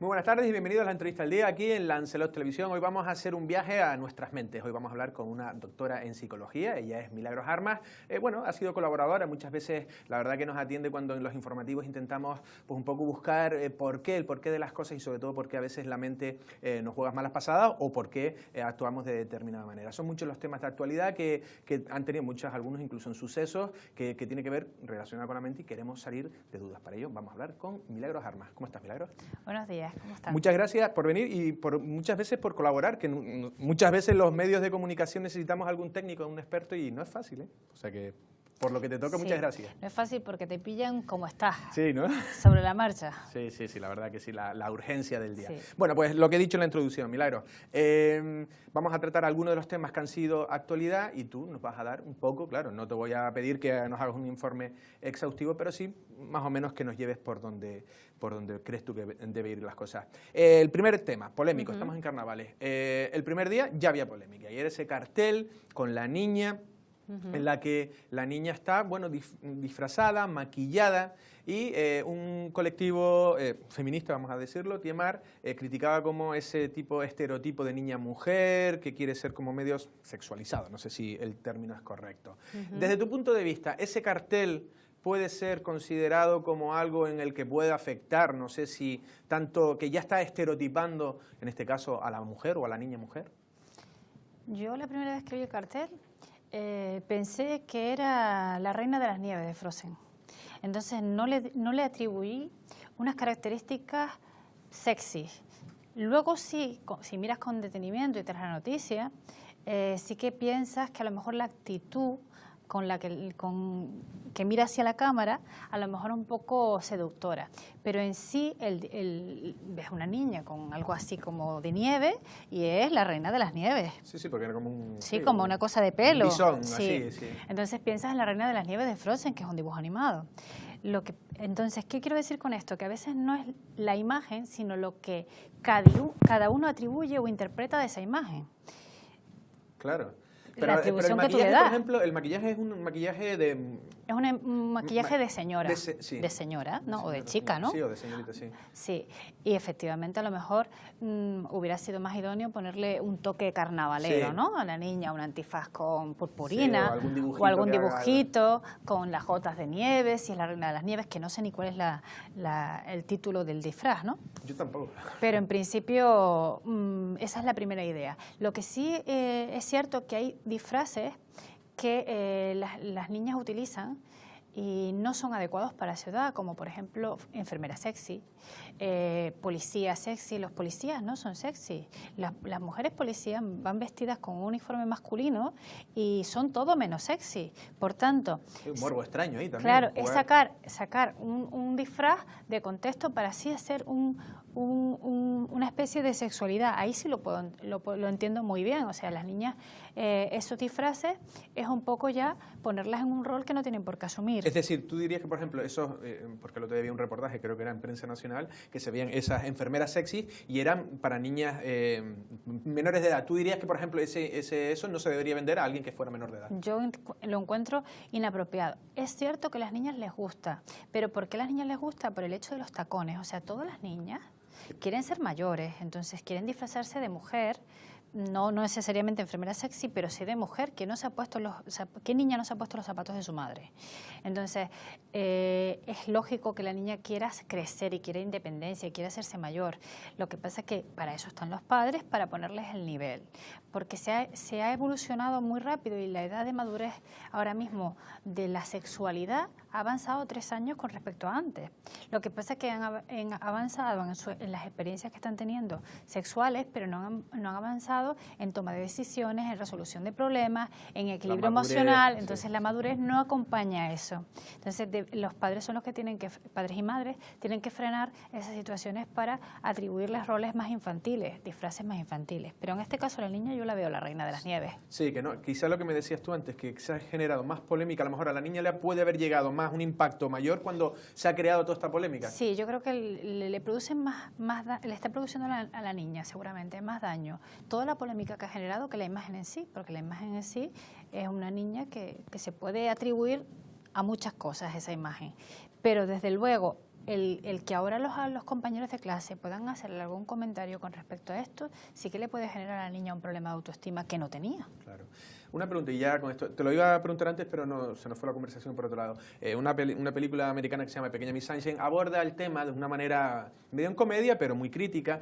Muy buenas tardes y bienvenidos a la entrevista del día aquí en Lancelot Televisión. Hoy vamos a hacer un viaje a nuestras mentes. Hoy vamos a hablar con una doctora en psicología. Ella es Milagros Armas. Ha sido colaboradora. Muchas veces la verdad que nos atiende cuando en los informativos intentamos pues, un poco buscar el porqué de las cosas y sobre todo por qué a veces la mente nos juega malas pasadas o por qué actuamos de determinada manera. Son muchos los temas de actualidad que han tenido algunos incluso en sucesos que tiene que ver relacionado con la mente y queremos salir de dudas. Para ello vamos a hablar con Milagros Armas. ¿Cómo estás, Milagros? Buenos días, ¿cómo estás? Muchas gracias por venir y muchas veces por colaborar, que muchas veces los medios de comunicación necesitamos algún técnico, un experto y no es fácil, ¿eh? O sea que por lo que te toca, muchas gracias. No es fácil porque te pillan como estás, sí, ¿no? sobre la marcha. Sí, la verdad que sí, la urgencia del día. Sí. Bueno, pues lo que he dicho en la introducción, Milagros, vamos a tratar algunos de los temas que han sido actualidad y tú nos vas a dar un poco, claro, no te voy a pedir que nos hagas un informe exhaustivo, pero sí más o menos que nos lleves por donde crees tú que deben ir las cosas. El primer tema, polémico, estamos en carnavales. El primer día ya había polémica y era ese cartel con la niña, en la que la niña está, bueno, disfrazada, maquillada, y un colectivo feminista, vamos a decirlo, Tiemar, criticaba como ese estereotipo de niña-mujer, que quiere ser como medio sexualizado, no sé si el término es correcto. Desde tu punto de vista, ¿ese cartel puede ser considerado como algo en el que puede afectar, no sé si tanto que ya está estereotipando, en este caso, a la mujer o a la niña-mujer? Yo la primera vez que vi el cartel pensé que era la Reina de las Nieves de Frozen. Entonces no le atribuí unas características sexy. Luego sí, si miras con detenimiento y tras la noticia, sí que piensas que a lo mejor la actitud con la que mira hacia la cámara, a lo mejor un poco seductora, pero en sí ves una niña con algo así como de nieve y es la Reina de las Nieves. Sí, porque era como un... Sí, como una cosa de pelo. Un bisón, sí. Así, sí. Entonces piensas en la Reina de las Nieves de Frozen, que es un dibujo animado. Entonces, ¿qué quiero decir con esto? Que a veces no es la imagen, sino lo que cada uno atribuye o interpreta de esa imagen. Claro. La atribución pero el que tú le maquillaje, das. por ejemplo, el maquillaje es un maquillaje de... Es un maquillaje de señora, sí. de señora, ¿no? De o de señora, chica, ¿no? Sí, o de señorita, sí. Sí, y efectivamente a lo mejor hubiera sido más idóneo ponerle un toque carnavalero, sí, ¿no? A la niña, un antifaz con purpurina, sí, o algún dibujito con las jotas de nieve, si es la Reina de las Nieves, que no sé ni cuál es el título del disfraz, ¿no? Yo tampoco. Pero en principio esa es la primera idea. Lo que sí es cierto que hay disfraces que las niñas utilizan y no son adecuados para la ciudad, como por ejemplo enfermera sexy, policía sexy. Los policías no son sexy. Las mujeres policías van vestidas con un uniforme masculino y son todo menos sexy. Por tanto... Hay un morbo extraño ahí también. Claro, es sacar un disfraz de contexto para así hacer una especie de sexualidad. Ahí sí lo entiendo muy bien. O sea, las niñas, esos disfraces es un poco ya ponerlas en un rol que no tienen por qué asumir. Es decir, tú dirías que, por ejemplo, esos, porque el otro día vi un reportaje, creo que era en Prensa Nacional, que se veían esas enfermeras sexy y eran para niñas menores de edad. ¿Tú dirías que, por ejemplo, eso no se debería vender a alguien que fuera menor de edad? Yo lo encuentro inapropiado. Es cierto que a las niñas les gusta, pero ¿por qué a las niñas les gusta? Por el hecho de los tacones. O sea, todas las niñas quieren ser mayores, entonces quieren disfrazarse de mujer. No necesariamente enfermera sexy, pero sí de mujer que no se ha puesto ¿qué niña no se ha puesto los zapatos de su madre? Entonces, es lógico que la niña quiera crecer y quiera independencia y quiera hacerse mayor. Lo que pasa es que para eso están los padres, para ponerles el nivel. Porque se ha evolucionado muy rápido y la edad de madurez ahora mismo de la sexualidad ha avanzado 3 años con respecto a antes. Lo que pasa es que han avanzado en las experiencias que están teniendo sexuales, pero no han avanzado en toma de decisiones, en resolución de problemas, en equilibrio emocional. Entonces la madurez no acompaña a eso. Entonces los padres son los que padres y madres tienen que frenar esas situaciones para atribuirles roles más infantiles, disfraces más infantiles. Pero en este caso la niña yo la veo la Reina de las Nieves. Sí, que no, quizá lo que me decías tú antes, que se ha generado más polémica, a lo mejor a la niña le puede haber llegado más un impacto mayor cuando se ha creado toda esta polémica. Sí, yo creo que le producen le está produciendo a la niña seguramente más daño toda la polémica que ha generado que la imagen en sí, porque la imagen en sí es una niña que se puede atribuir a muchas cosas esa imagen, pero desde luego el que ahora los compañeros de clase puedan hacerle algún comentario con respecto a esto, sí que le puede generar a la niña un problema de autoestima que no tenía. Claro. Una pregunta, y ya con esto, te lo iba a preguntar antes, pero no, se nos fue la conversación por otro lado. Una película americana que se llama Pequeña Miss Sunshine aborda el tema de una manera medio en comedia, pero muy crítica,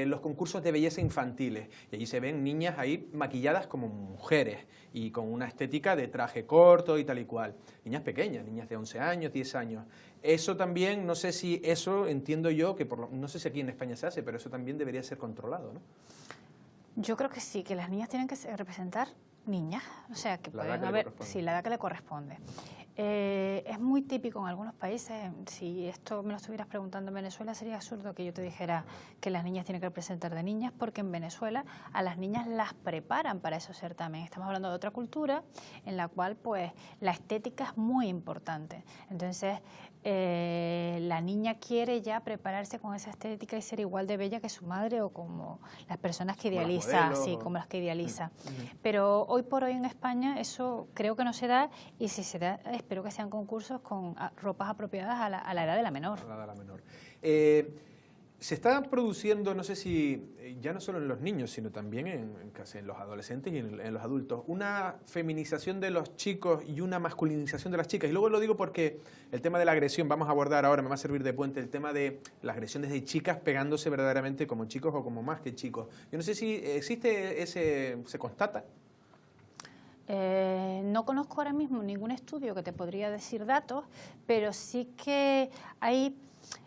los concursos de belleza infantiles. Y allí se ven niñas ahí maquilladas como mujeres y con una estética de traje corto y tal y cual. Niñas pequeñas, niñas de 11 años, 10 años. Eso también, no sé si eso, entiendo yo, que no sé si aquí en España se hace, pero eso también debería ser controlado, ¿no? Yo creo que sí, que las niñas tienen que representar niñas, o sea, que pueden haber, sí, la edad que le corresponde. Es muy típico en algunos países, si esto me lo estuvieras preguntando en Venezuela, sería absurdo que yo te dijera que las niñas tienen que representar de niñas, porque en Venezuela a las niñas las preparan para esos certámenes. Estamos hablando de otra cultura en la cual pues la estética es muy importante. Entonces, la niña quiere ya prepararse con esa estética y ser igual de bella que su madre o como las personas que idealiza, sí, como las que idealiza. Pero hoy por hoy en España eso creo que no se da, y si se da, espero que sean concursos con ropas apropiadas a la edad de la menor. A la edad de la menor. Se está produciendo, no sé si ya no solo en los niños, sino también en los adolescentes y en los adultos, una feminización de los chicos y una masculinización de las chicas. Y luego lo digo porque el tema de la agresión, vamos a abordar ahora, me va a servir de puente, el tema de la agresión desde chicas pegándose verdaderamente como chicos o como más que chicos. Yo no sé si existe se constata. No conozco ahora mismo ningún estudio que te podría decir datos, pero sí que hay,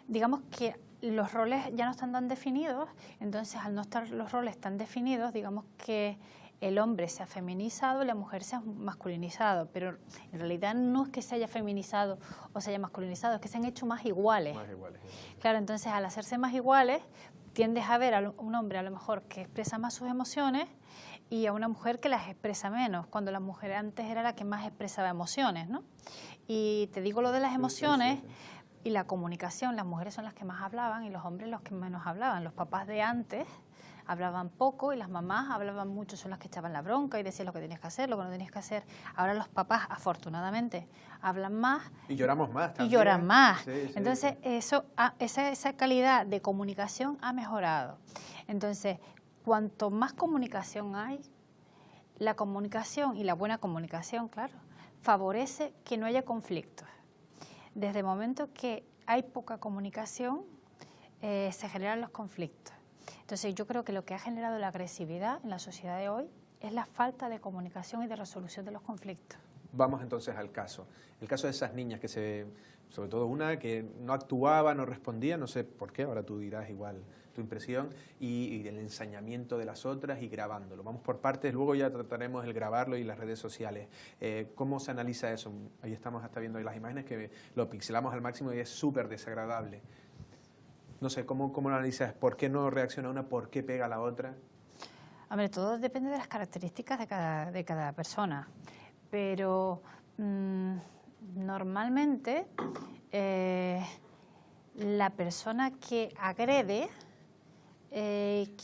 digamos que los roles ya no están tan definidos, entonces al no estar los roles tan definidos, digamos que el hombre se ha feminizado y la mujer se ha masculinizado, pero en realidad no es que se haya feminizado o se haya masculinizado, es que se han hecho más iguales. Más iguales. Claro, entonces al hacerse más iguales, tiendes a ver a un hombre a lo mejor que expresa más sus emociones y a una mujer que las expresa menos, cuando la mujer antes era la que más expresaba emociones, ¿no? Y te digo lo de las emociones y la comunicación, las mujeres son las que más hablaban y los hombres los que menos hablaban. Los papás de antes hablaban poco y las mamás hablaban mucho, son las que echaban la bronca y decían lo que tenías que hacer, lo que no tenías que hacer. Ahora los papás, afortunadamente, hablan más. Y lloramos más también. Y lloran más. Sí, Entonces, esa calidad de comunicación ha mejorado. Entonces, cuanto más comunicación hay, la comunicación y la buena comunicación, claro, favorece que no haya conflictos. Desde el momento que hay poca comunicación, se generan los conflictos. Entonces yo creo que lo que ha generado la agresividad en la sociedad de hoy es la falta de comunicación y de resolución de los conflictos. Vamos entonces al caso. El caso de esas niñas sobre todo una que no actuaba, no respondía, no sé por qué, ahora tú dirás igual tu impresión, y el ensañamiento de las otras y grabándolo. Vamos por partes, luego ya trataremos el grabarlo y las redes sociales. ¿Cómo se analiza eso? Ahí estamos hasta viendo las imágenes que lo pixelamos al máximo y es súper desagradable. No sé, ¿cómo lo analizas? ¿Por qué no reacciona una? ¿Por qué pega a la otra? Hombre, todo depende de las características de cada persona, pero normalmente la persona que agrede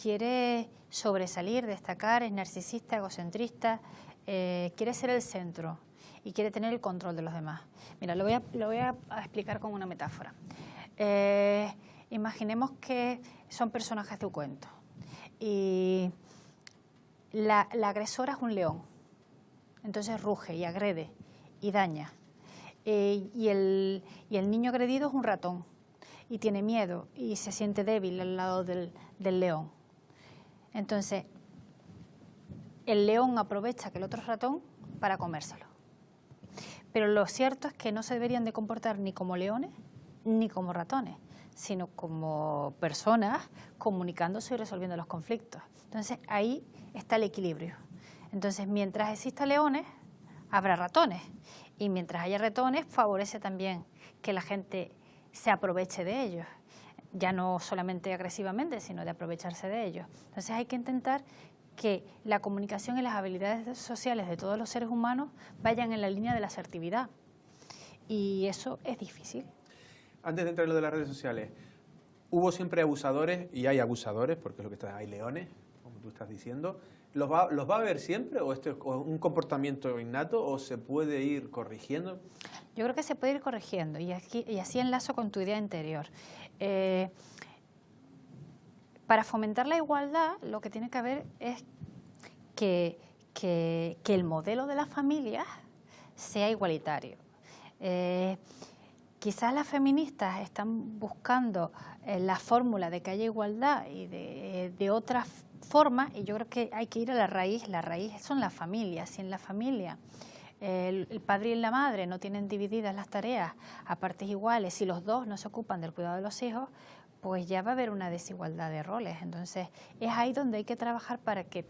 quiere sobresalir, destacar, es narcisista, egocentrista, quiere ser el centro y quiere tener el control de los demás. Mira, lo voy a explicar con una metáfora. Imaginemos que son personajes de un cuento y la agresora es un león, entonces ruge y agrede y daña. Y el niño agredido es un ratón y tiene miedo y se siente débil al lado del león. Entonces, el león aprovecha que el otro es ratón para comérselo. Pero lo cierto es que no se deberían de comportar ni como leones ni como ratones, sino como personas comunicándose y resolviendo los conflictos. Entonces, ahí está el equilibrio. Entonces, mientras exista leones, habrá ratones. Y mientras haya ratones, favorece también que la gente se aproveche de ellos. Ya no solamente agresivamente, sino de aprovecharse de ellos. Entonces, hay que intentar que la comunicación y las habilidades sociales de todos los seres humanos vayan en la línea de la asertividad. Y eso es difícil. Antes de entrar en lo de las redes sociales, ¿hubo siempre abusadores y hay abusadores, porque es lo que hay leones, como tú estás diciendo? ¿Los va a haber siempre o esto es un comportamiento innato o se puede ir corrigiendo? Yo creo que se puede ir corrigiendo y así enlazo con tu idea anterior. Para fomentar la igualdad, lo que tiene que haber es que el modelo de las familias sea igualitario. Quizás las feministas están buscando la fórmula de que haya igualdad y de otras formas, y yo creo que hay que ir a la raíz. La raíz son las familias. Si en la familia el padre y la madre no tienen divididas las tareas a partes iguales, si los dos no se ocupan del cuidado de los hijos, pues ya va a haber una desigualdad de roles. Entonces es ahí donde hay que trabajar para que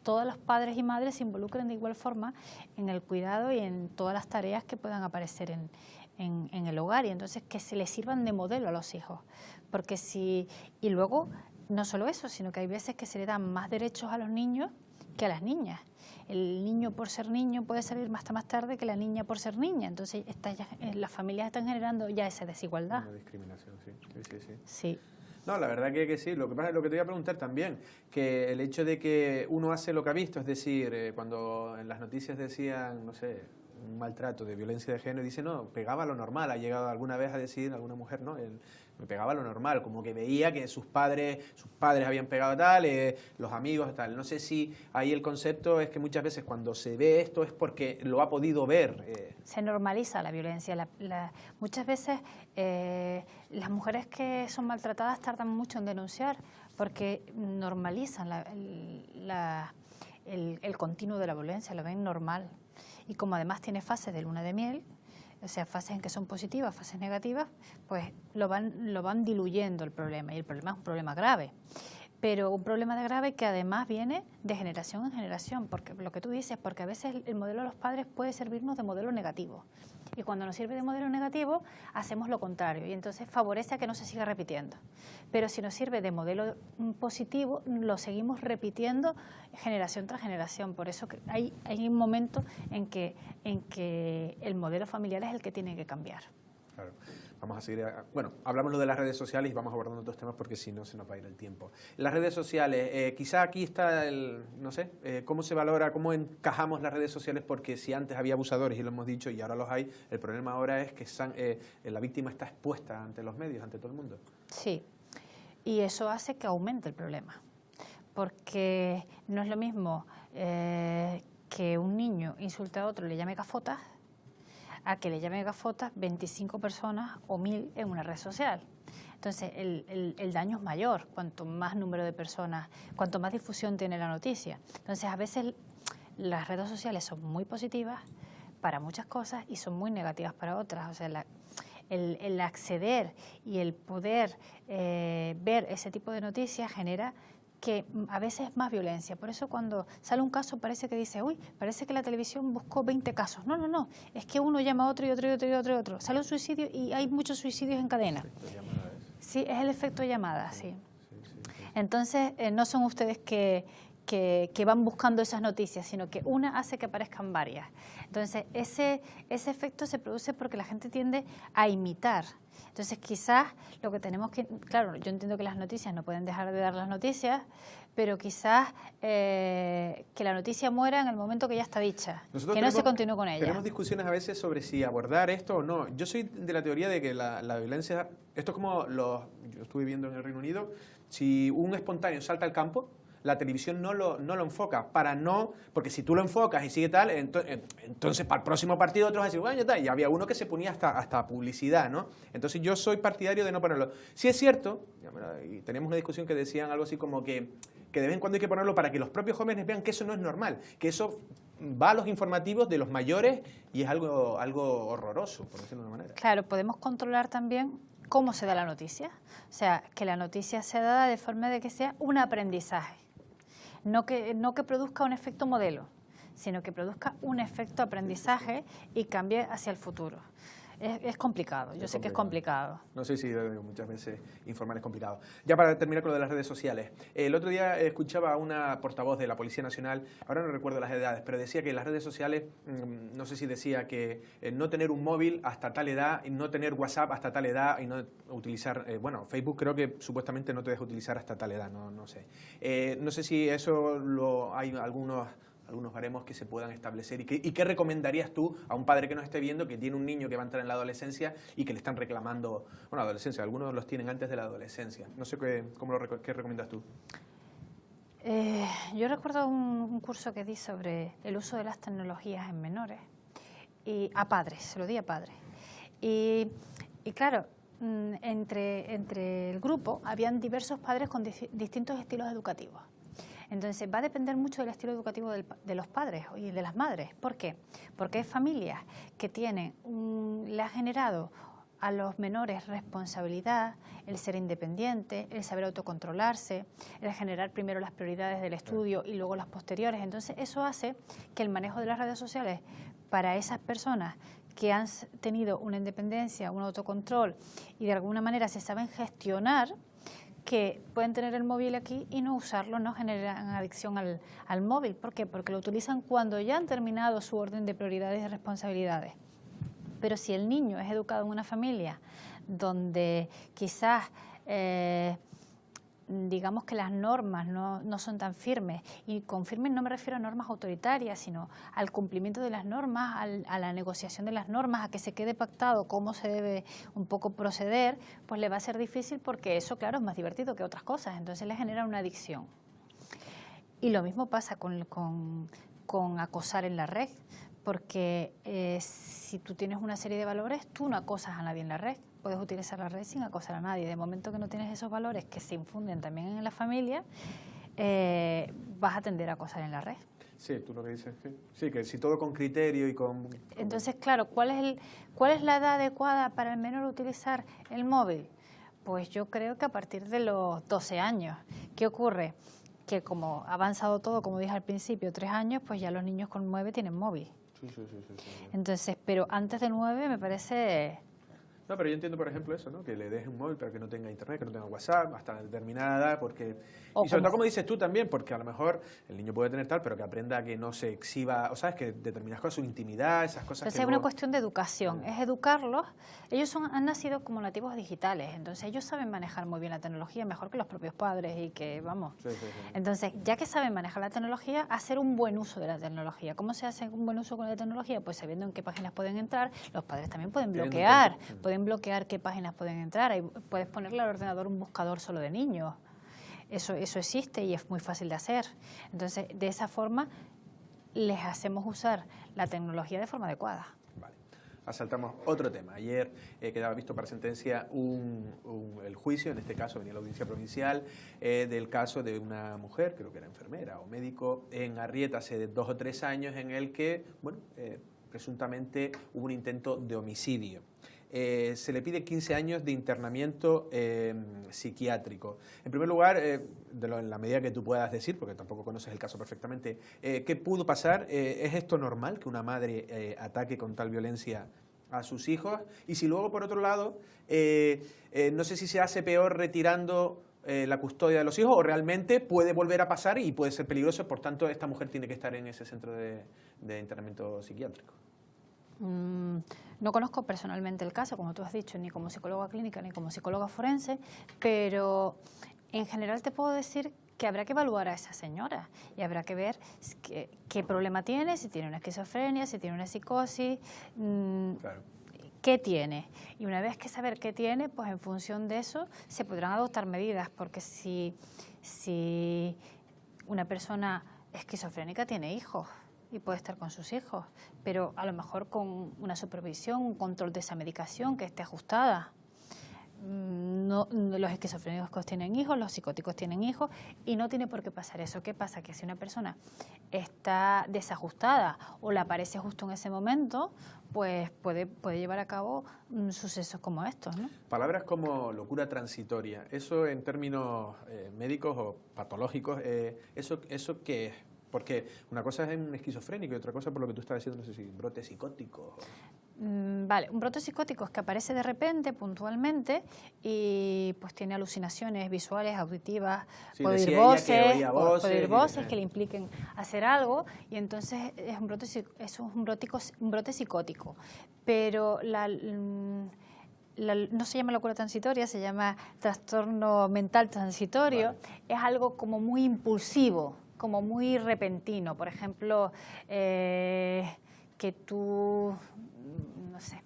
todos los padres y madres se involucren de igual forma en el cuidado y en todas las tareas que puedan aparecer en el hogar, y entonces que se les sirvan de modelo a los hijos. Porque y luego, no solo eso, sino que hay veces que se le dan más derechos a los niños que a las niñas. El niño por ser niño puede salir hasta más tarde que la niña por ser niña. Entonces las familias están generando ya esa desigualdad. Una discriminación, sí. Sí. No, la verdad que sí. Lo que pasa es lo que te voy a preguntar también, que el hecho de que uno hace lo que ha visto, es decir, cuando en las noticias decían, no sé, un maltrato de violencia de género, dice, no, pegaba lo normal. Ha llegado alguna vez a decir alguna mujer, no, me pegaba lo normal, como que veía que sus padres habían pegado tal, los amigos tal. No sé si ahí el concepto es que muchas veces cuando se ve esto es porque lo ha podido ver. Se normaliza la violencia. Muchas veces las mujeres que son maltratadas tardan mucho en denunciar porque normalizan el continuo de la violencia, lo ven normal. Y como además tiene fases de luna de miel, o sea, fases en que son positivas, fases negativas, pues lo van diluyendo el problema, y el problema es un problema grave. Pero un problema grave que además viene de generación en generación, porque lo que tú dices, porque a veces el modelo de los padres puede servirnos de modelo negativo. Y cuando nos sirve de modelo negativo, hacemos lo contrario, y entonces favorece a que no se siga repitiendo. Pero si nos sirve de modelo positivo, lo seguimos repitiendo generación tras generación. Por eso que hay un momento en que el modelo familiar es el que tiene que cambiar. Claro. Vamos a seguir, bueno, hablamos lo de las redes sociales y vamos abordando otros temas porque si no se nos va a ir el tiempo. Las redes sociales, quizá aquí está no sé, cómo se valora, cómo encajamos las redes sociales, porque si antes había abusadores y lo hemos dicho y ahora los hay, el problema ahora es que la víctima está expuesta ante los medios, ante todo el mundo. Sí, y eso hace que aumente el problema, porque no es lo mismo que un niño insulte a otro y le llame gafotas, a que le llame gafotas 25 personas o 1000 en una red social. Entonces, el daño es mayor cuanto más número de personas, cuanto más difusión tiene la noticia. Entonces, a veces las redes sociales son muy positivas para muchas cosas y son muy negativas para otras. O sea, el acceder y el poder ver ese tipo de noticias genera que a veces es más violencia. Por eso cuando sale un caso parece que dice, uy, parece que la televisión buscó 20 casos. No, no, no, es que uno llama a otro y otro y otro y otro y otro. Sale un suicidio y hay muchos suicidios en cadena. Sí, es el efecto llamada, sí. Entonces, no son ustedes que van buscando esas noticias, sino que una hace que aparezcan varias. Entonces, ese efecto se produce porque la gente tiende a imitar. Entonces, quizás lo que tenemos que... Claro, yo entiendo que las noticias no pueden dejar de dar las noticias, pero quizás que la noticia muera en el momento que ya está dicha, que no se continúe con ella. Tenemos discusiones a veces sobre si abordar esto o no. Yo soy de la teoría de que la violencia... Esto es como yo estuve viendo en el Reino Unido, si un espontáneo salta al campo, la televisión no lo enfoca, porque si tú lo enfocas y sigue tal, entonces para el próximo partido otros van a decir, bueno, ya está, y había uno que se ponía hasta publicidad, ¿no? Entonces yo soy partidario de no ponerlo. Sí es cierto, y teníamos una discusión que decían algo así como que de vez en cuando hay que ponerlo para que los propios jóvenes vean que eso no es normal, que eso va a los informativos de los mayores y es algo horroroso, por decirlo de una manera. Claro, podemos controlar también cómo se da la noticia, o sea, que la noticia sea dada de forma de que sea un aprendizaje. No que produzca un efecto modelo, sino que produzca un efecto aprendizaje y cambie hacia el futuro. Es complicado, yo sé que es complicado. No sé si muchas veces informar es complicado. Ya para terminar con lo de las redes sociales. El otro día escuchaba a una portavoz de la Policía Nacional, ahora no recuerdo las edades, pero decía que las redes sociales, no sé si decía que no tener un móvil hasta tal edad, y no tener WhatsApp hasta tal edad, y no utilizar, Facebook creo que supuestamente no te deja utilizar hasta tal edad, no sé. No sé si eso hay algunos algunos baremos que se puedan establecer. ¿Y qué recomendarías tú a un padre que nos esté viendo, que tiene un niño que va a entrar en la adolescencia y que le están reclamando, bueno, adolescencia, algunos los tienen antes de la adolescencia? No sé qué recomiendas tú. Yo recuerdo un curso que di sobre el uso de las tecnologías en menores, y a padres, se lo di a padres. Y claro, entre el grupo habían diversos padres con distintos estilos educativos. Entonces va a depender mucho del estilo educativo de los padres y de las madres. ¿Por qué? Porque hay familias que le ha generado a los menores responsabilidad, el ser independiente, el saber autocontrolarse, el generar primero las prioridades del estudio y luego las posteriores. Entonces eso hace que el manejo de las redes sociales para esas personas que han tenido una independencia, un autocontrol y de alguna manera se saben gestionar, que pueden tener el móvil aquí y no usarlo, no generan adicción al móvil. ¿Por qué? Porque lo utilizan cuando ya han terminado su orden de prioridades y responsabilidades. Pero si el niño es educado en una familia donde quizás, digamos que las normas no son tan firmes, y con firmes no me refiero a normas autoritarias, sino al cumplimiento de las normas, a la negociación de las normas, a que se quede pactado cómo se debe un poco proceder, pues le va a ser difícil, porque eso, claro, es más divertido que otras cosas, entonces le genera una adicción. Y lo mismo pasa con acosar en la red, porque si tú tienes una serie de valores, tú no acosas a nadie en la red. Puedes utilizar la red sin acosar a nadie. De momento que no tienes esos valores que se infunden también en la familia, vas a tender a acosar en la red. Sí, tú lo que dices, sí, que si todo con criterio y con... Entonces, claro, ¿cuál es la edad adecuada para el menor utilizar el móvil? Pues yo creo que a partir de los 12 años. ¿Qué ocurre? Que como ha avanzado todo, como dije al principio, 3 años, pues ya los niños con 9 tienen móvil. Sí. Entonces, pero antes de 9 me parece... No, pero yo entiendo, por ejemplo, eso, ¿no? Que le dejes un móvil para que no tenga internet, que no tenga WhatsApp, hasta determinada edad, porque... Y sobre todo, como dices tú también, porque a lo mejor el niño puede tener tal, pero que aprenda a que no se exhiba, o sabes, que determinadas cosas, su intimidad, esas cosas. Entonces que es una cuestión de educación, es educarlos. Ellos han nacido como nativos digitales, entonces ellos saben manejar muy bien la tecnología, mejor que los propios padres y que, vamos. Sí. Entonces, ya que saben manejar la tecnología, hacer un buen uso de la tecnología. ¿Cómo se hace un buen uso con la tecnología? Pues sabiendo en qué páginas pueden entrar. Los padres también pueden bloquear qué páginas pueden entrar. Ahí puedes ponerle al ordenador un buscador solo de niños. Eso existe y es muy fácil de hacer. Entonces, de esa forma, les hacemos usar la tecnología de forma adecuada. Vale. Asaltamos otro tema. Ayer quedaba visto para sentencia el juicio, en este caso venía la audiencia provincial, del caso de una mujer, creo que era enfermera o médico, en Arrieta hace 2 o 3 años, en el que, bueno, presuntamente hubo un intento de homicidio. Se le pide 15 años de internamiento psiquiátrico. En primer lugar, en la medida que tú puedas decir, porque tampoco conoces el caso perfectamente, ¿qué pudo pasar? ¿Es esto normal que una madre ataque con tal violencia a sus hijos? Y si luego, por otro lado, no sé si se hace peor retirando la custodia de los hijos, o realmente puede volver a pasar y puede ser peligroso, por tanto esta mujer tiene que estar en ese centro de internamiento psiquiátrico. No conozco personalmente el caso, como tú has dicho, ni como psicóloga clínica ni como psicóloga forense, pero en general te puedo decir que habrá que evaluar a esa señora y habrá que ver qué problema tiene, si tiene una esquizofrenia, si tiene una psicosis, Claro. qué tiene. Y una vez que saber qué tiene, pues en función de eso se podrán adoptar medidas, porque si una persona esquizofrénica tiene hijos y puede estar con sus hijos, pero a lo mejor con una supervisión, un control de esa medicación que esté ajustada. No, los esquizofrénicos tienen hijos, los psicóticos tienen hijos y no tiene por qué pasar eso. ¿Qué pasa? Que si una persona está desajustada o le aparece justo en ese momento, pues puede llevar a cabo sucesos como estos, ¿no? Palabras como locura transitoria, eso en términos médicos o patológicos, ¿eso qué es? Porque una cosa es un esquizofrénico y otra cosa, por lo que tú estás diciendo, no sé si brote psicótico. Vale, un brote psicótico es que aparece de repente, puntualmente, y pues tiene alucinaciones visuales, auditivas, Sí, puede oír voces que le impliquen hacer algo, y entonces es un brote psicótico. Pero no se llama locura transitoria, se llama trastorno mental transitorio. Vale. Es algo como muy impulsivo, como muy repentino. Por ejemplo, que tú, no sé,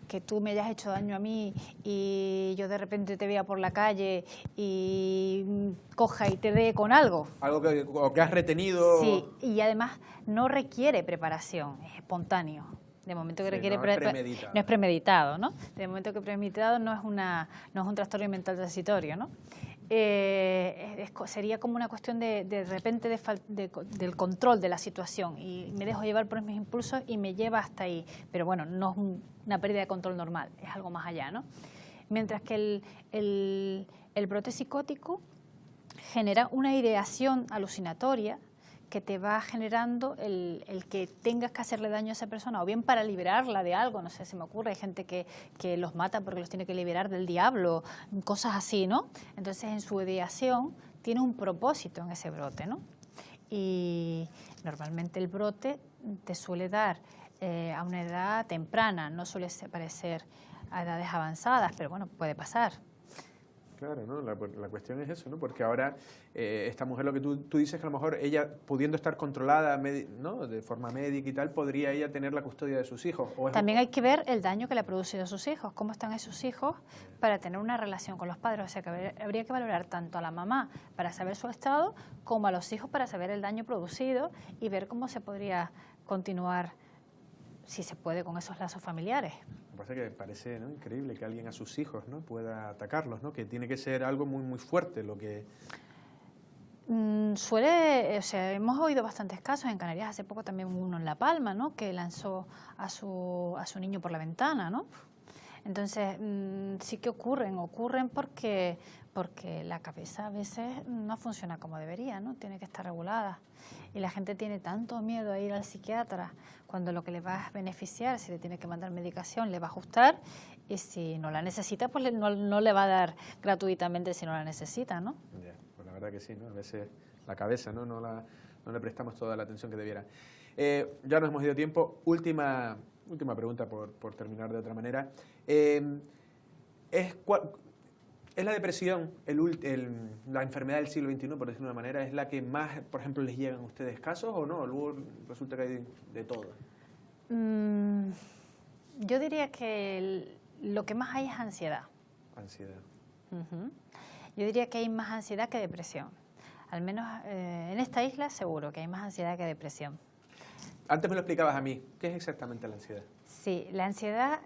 que tú me hayas hecho daño a mí y yo de repente te vea por la calle y coja y te dé con algo. Algo que has retenido. Sí, y además no requiere preparación, es espontáneo. De momento que requiere no es premeditado. No es premeditado, ¿no? De momento que premeditado no es un trastorno mental transitorio, ¿no? Sería como una cuestión de repente del control de la situación y me dejo llevar por mis impulsos y me lleva hasta ahí. Pero bueno, no es una pérdida de control normal, es algo más allá, ¿no? Mientras que el brote psicótico genera una ideación alucinatoria que te va generando el que tengas que hacerle daño a esa persona, o bien para liberarla de algo, no sé, se me ocurre, hay gente que los mata porque los tiene que liberar del diablo, cosas así, ¿no? Entonces en su ideación tiene un propósito en ese brote, ¿no? Y normalmente el brote te suele dar a una edad temprana, no suele parecer a edades avanzadas, pero bueno, puede pasar. Claro, ¿no? La cuestión es eso, ¿no? Porque ahora esta mujer, lo que tú dices, que a lo mejor ella, pudiendo estar controlada, ¿no?, de forma médica y tal, podría ella tener la custodia de sus hijos. También hay que ver el daño que le ha producido a sus hijos, cómo están esos hijos para tener una relación con los padres. O sea, que habría que valorar tanto a la mamá para saber su estado, como a los hijos para saber el daño producido y ver cómo se podría continuar, si se puede, con esos lazos familiares. Lo que pasa es que parece, ¿no?, increíble que alguien a sus hijos, ¿no?, pueda atacarlos, ¿no?, que tiene que ser algo muy, muy fuerte lo que... o sea, hemos oído bastantes casos en Canarias, hace poco también hubo uno en La Palma, ¿no?, que lanzó a su niño por la ventana, ¿no? Entonces, sí que ocurren porque la cabeza a veces no funciona como debería, ¿no? Tiene que estar regulada. Y la gente tiene tanto miedo a ir al psiquiatra cuando lo que le va a beneficiar, si le tiene que mandar medicación, le va a ajustar, y si no la necesita, pues no le va a dar gratuitamente si no la necesita, ¿no? Ya, pues la verdad que sí, ¿no? A veces la cabeza, ¿no? No le prestamos toda la atención que debiera. Ya nos hemos ido tiempo. Última pregunta por terminar de otra manera. ¿Es la depresión, la enfermedad del siglo XXI, por decirlo de una manera, es la que más, por ejemplo, les llegan a ustedes casos o no? Luego resulta que hay de todo. Yo diría que lo que más hay es ansiedad. Ansiedad. Yo diría que hay más ansiedad que depresión. Al menos en esta isla seguro que hay más ansiedad que depresión. Antes me lo explicabas a mí. ¿Qué es exactamente la ansiedad? Sí, la ansiedad,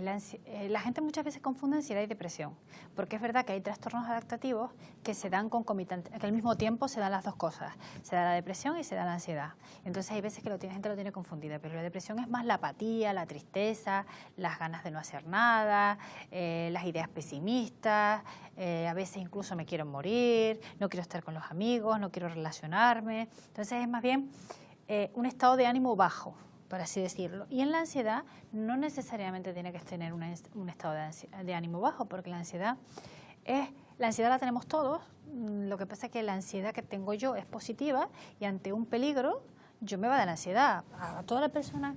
la gente muchas veces confunde ansiedad y depresión, porque es verdad que hay trastornos adaptativos que se dan concomitantes, que al mismo tiempo se dan las dos cosas, se da la depresión y se da la ansiedad. Entonces hay veces que la gente lo tiene confundida, pero la depresión es más la apatía, la tristeza, las ganas de no hacer nada, las ideas pesimistas, a veces incluso me quiero morir, no quiero estar con los amigos, no quiero relacionarme. Entonces es más bien un estado de ánimo bajo, por así decirlo. Y en la ansiedad no necesariamente tiene que tener un estado de ánimo bajo, porque la ansiedad la tenemos todos. Lo que pasa es que la ansiedad que tengo yo es positiva y ante un peligro yo me va a dar ansiedad. A toda la persona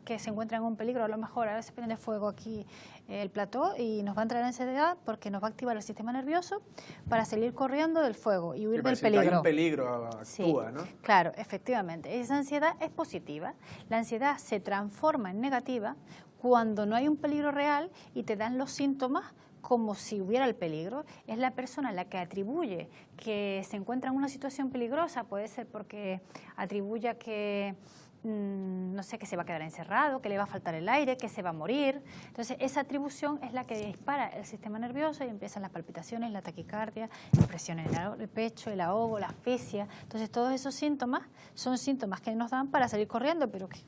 que se encuentra en un peligro, a lo mejor ahora se prende fuego aquí el plató y nos va a entrar ansiedad porque nos va a activar el sistema nervioso para salir corriendo del fuego y huir del peligro. Si hay un peligro, actúa, sí, ¿no? Claro, efectivamente. Esa ansiedad es positiva. La ansiedad se transforma en negativa cuando no hay un peligro real y te dan los síntomas como si hubiera el peligro. Es la persona la que atribuye que se encuentra en una situación peligrosa, puede ser porque atribuya que, no sé, que se va a quedar encerrado, que le va a faltar el aire, que se va a morir. Entonces, esa atribución es la que dispara el sistema nervioso y empiezan las palpitaciones, la taquicardia, la presión en el pecho, el ahogo, la asfixia. Entonces, todos esos síntomas son síntomas que nos dan para salir corriendo, pero que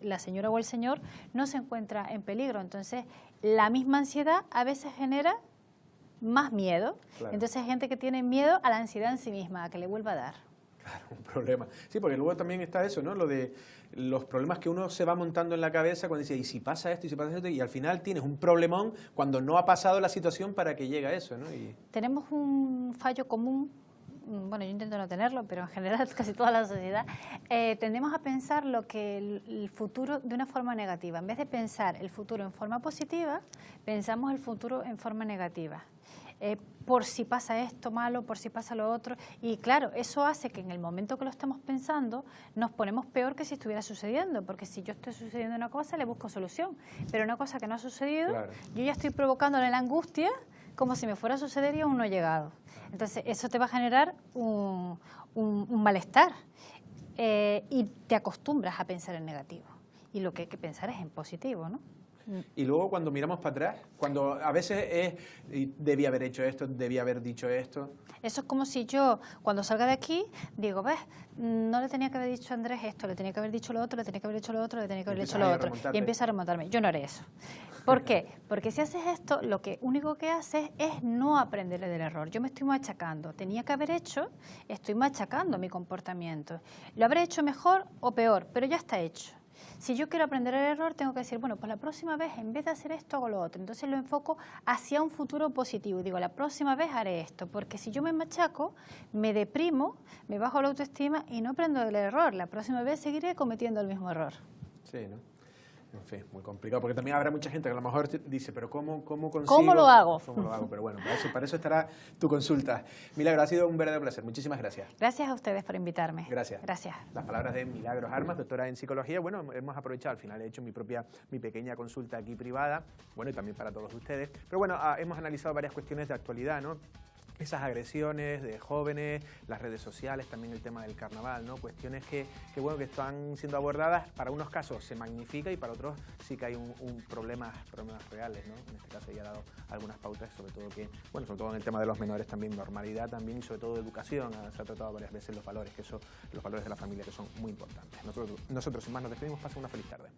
la señora o el señor no se encuentra en peligro. Entonces, la misma ansiedad a veces genera más miedo. Claro. Entonces hay gente que tiene miedo a la ansiedad en sí misma, a que le vuelva a dar. Claro, un problema. Sí, porque luego también está eso, ¿no? Lo de los problemas que uno se va montando en la cabeza cuando dice, ¿y si pasa esto? ¿Y si pasa esto? Y al final tienes un problemón cuando no ha pasado la situación para que llegue a eso, ¿no? Tenemos un fallo común. Bueno, yo intento no tenerlo, pero en general casi toda la sociedad, tendemos a pensar el futuro de una forma negativa. En vez de pensar el futuro en forma positiva, pensamos el futuro en forma negativa. por si pasa esto malo, por si pasa lo otro. Y claro, eso hace que en el momento que lo estamos pensando nos ponemos peor que si estuviera sucediendo, porque si yo estoy sucediendo una cosa, le busco solución. Pero una cosa que no ha sucedido, claro, yo ya estoy provocándole la angustia como si me fuera a suceder y aún no ha llegado. Entonces, eso te va a generar un malestar y te acostumbras a pensar en negativo. Y lo que hay que pensar es en positivo, ¿no? Y luego cuando miramos para atrás, cuando a veces es, debía haber hecho esto, debía haber dicho esto. Eso es como si yo, cuando salga de aquí, digo, ves, no le tenía que haber dicho a Andrés esto, le tenía que haber dicho lo otro, le tenía que haber dicho lo otro, le tenía que haber dicho lo otro. Y empiezo a remontarme. Yo no haré eso. ¿Por qué? Porque si haces esto, lo único que haces es no aprenderle del error. Yo me estoy machacando. Tenía que haber hecho, estoy machacando mi comportamiento. Lo habré hecho mejor o peor, pero ya está hecho. Si yo quiero aprender el error, tengo que decir, bueno, pues la próxima vez, en vez de hacer esto, hago lo otro. Entonces lo enfoco hacia un futuro positivo. Y digo, la próxima vez haré esto. Porque si yo me machaco, me deprimo, me bajo la autoestima y no aprendo del error. La próxima vez seguiré cometiendo el mismo error. Sí, ¿no? En fin, muy complicado, porque también habrá mucha gente que a lo mejor dice, pero ¿cómo consigo? ¿Cómo lo hago? ¿Cómo lo hago? Pero bueno, para eso estará tu consulta. Milagros, ha sido un verdadero placer. Muchísimas gracias. Gracias a ustedes por invitarme. Gracias. Gracias. Las palabras de Milagros Armas, doctora en psicología. Bueno, hemos aprovechado, al final he hecho mi pequeña consulta aquí privada, bueno, y también para todos ustedes. Pero bueno, hemos analizado varias cuestiones de actualidad, ¿no? Esas agresiones de jóvenes, las redes sociales, también el tema del carnaval, ¿no? Cuestiones que están siendo abordadas. Para unos casos se magnifica y para otros sí que hay problemas reales, ¿no? En este caso ya he dado algunas pautas, sobre todo sobre todo en el tema de los menores también, normalidad también y sobre todo educación. Se ha tratado varias veces los valores de la familia, que son muy importantes. Nosotros sin más nos despedimos. Pasen una feliz tarde.